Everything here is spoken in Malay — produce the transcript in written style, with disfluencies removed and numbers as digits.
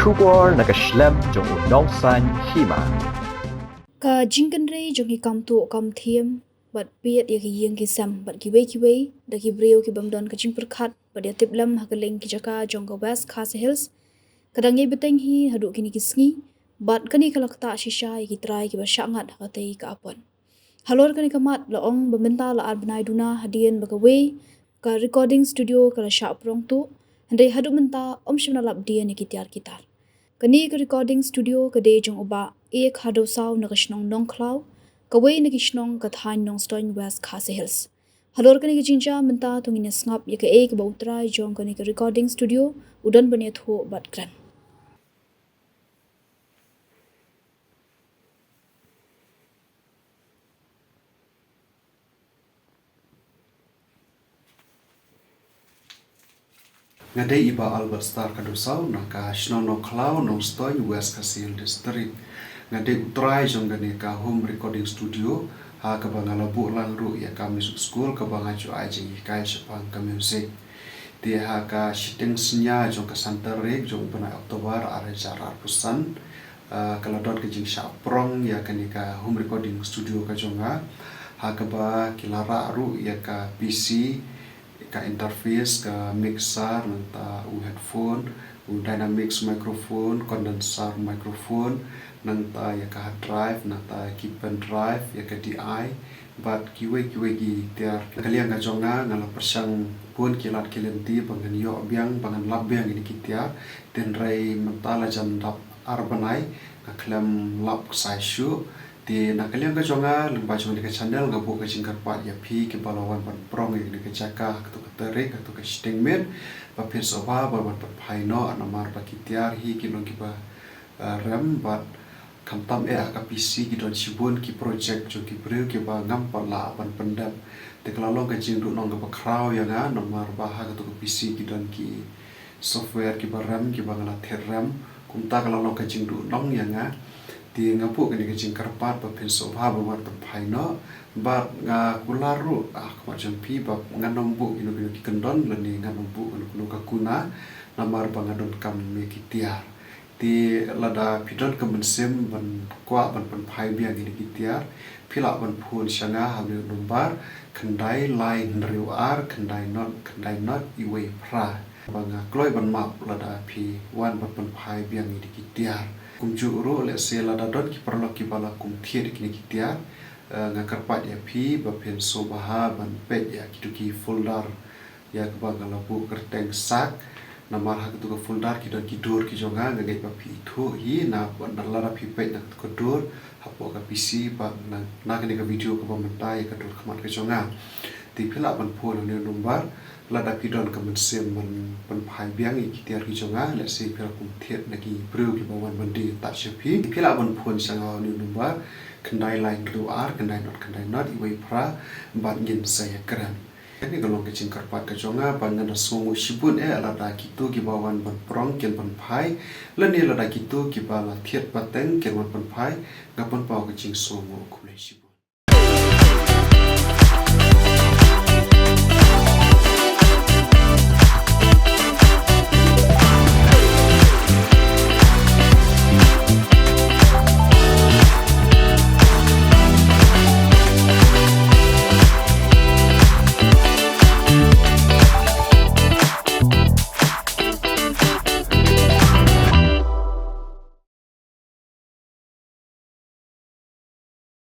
Shubor nakaslem jong unong san hima. Ka jingkan rei jong hi kam tu kam thiam bat piet ya ki yeng ki sam bat ki wei da ki breu ki bamdon ka jing perkhat bat ya tiplam hakaleng ki jaka jong ka west khas hills kadang ye beteng hi hadu kini ki sngi bat kani kalakta shisha ki trai ki bashangat hakatei ka apon halor kani kamat la ong bamenta la arbnai duna hadien baka wei ka recording studio kala sha prong tu handai hadu menta om shimna lap dia ni ki tiar kitar kani ka recording studio ka de jong oba ek hado saw na kashnong nong klau ka wei na kishnong ka thain nong stoin west khase hills halor kani ki jinja menta tungin snap ye ka ek bautrai jong kani ka recording studio udan bane tho bat kran Ngadai iba Albert Star kadusau naka shnono klau nong stoin west kasil district ngadai utrai jong gani ka home recording studio ha ka bangalabu langru ya ka music school ka bangacu aji kai sepang ka music dia ha ka shiting senya jong ka santarek jong bana Oktober are jarar pusan kalau dot ke jing prong ya kani ka home recording studio ka jonga ha ka ba kilara ru ya ka PC ka interface ka mixer nanta headphone dynamics microphone condenser microphone nanta ya ka hard drive nanta ki pen drive ya ka DI but kiwe gi tiar kalian ga jonga ngala persang pun kilat kilenti bangan yo biang bangan labyang ini kitia ten rai mentala jam dap arbanai ngaklam lab saishu di nakalian ka jonga lemba jonga di channel ngabu ka jingkar pat ya pi ke balawan pan prong ni ke jaka tu ka terik tu ka stingmen pa pin soba ba ban phaino anamar pa kitiar hi ki long ki ba ram bat kamtam ka PC ki don sibun ki project jo ki breu ki ba ngam pala ban pendap te klalong ka jing du nong ka kraw ya nga namar ba ha tu ka PC ki don ki software ki ba ram ki ba ngala theram kumta klalong ka jing du nong ya nga di ngapu kani kajing karpat pa penso ba ba phaino ba nga kularu macam pi ba nganombu inu ki kendon leni nganombu inu ka kuna namar ba ngadon kam me kitiar di lada pidon kemensem ban kwa ban phai biang ini kitiar pila ban phun shanga habil numbar kendai line riwar kendai not iwe pra banga kloi ban map lada pi wan ban phai biang ini kitiar kumju ro le se la da dot ki perlo ki bala kum thier ki kitia ngakar pat ya pi ba pen so baha ban pet ya ki folder ya ka bangala bu kerteng sak namar ha tu ka folder ki don ki dur ki jonga ngagai pa pi thu hi na lara pi pet na ko dur hapo ka PC ba na ka video ka ba mentai ka dur khamat ka jonga ti phila ban phol ne number lada pidon ka mensem ban phai biang ki tiar ki jonga le se phila kum thiet na ki breu ki bawan bandi ta shepi phila ban phon sanga ni number kendai line ru ar kendai not iwe pra ban ngin saya kran ini kalau ke cingkar pat ka jonga ban na songu shibun lada kitu ki bawan ban prong ken ban phai lani lada kitu ki bala thiet pateng ken ban phai ngapon pau ke cing songu khule shibun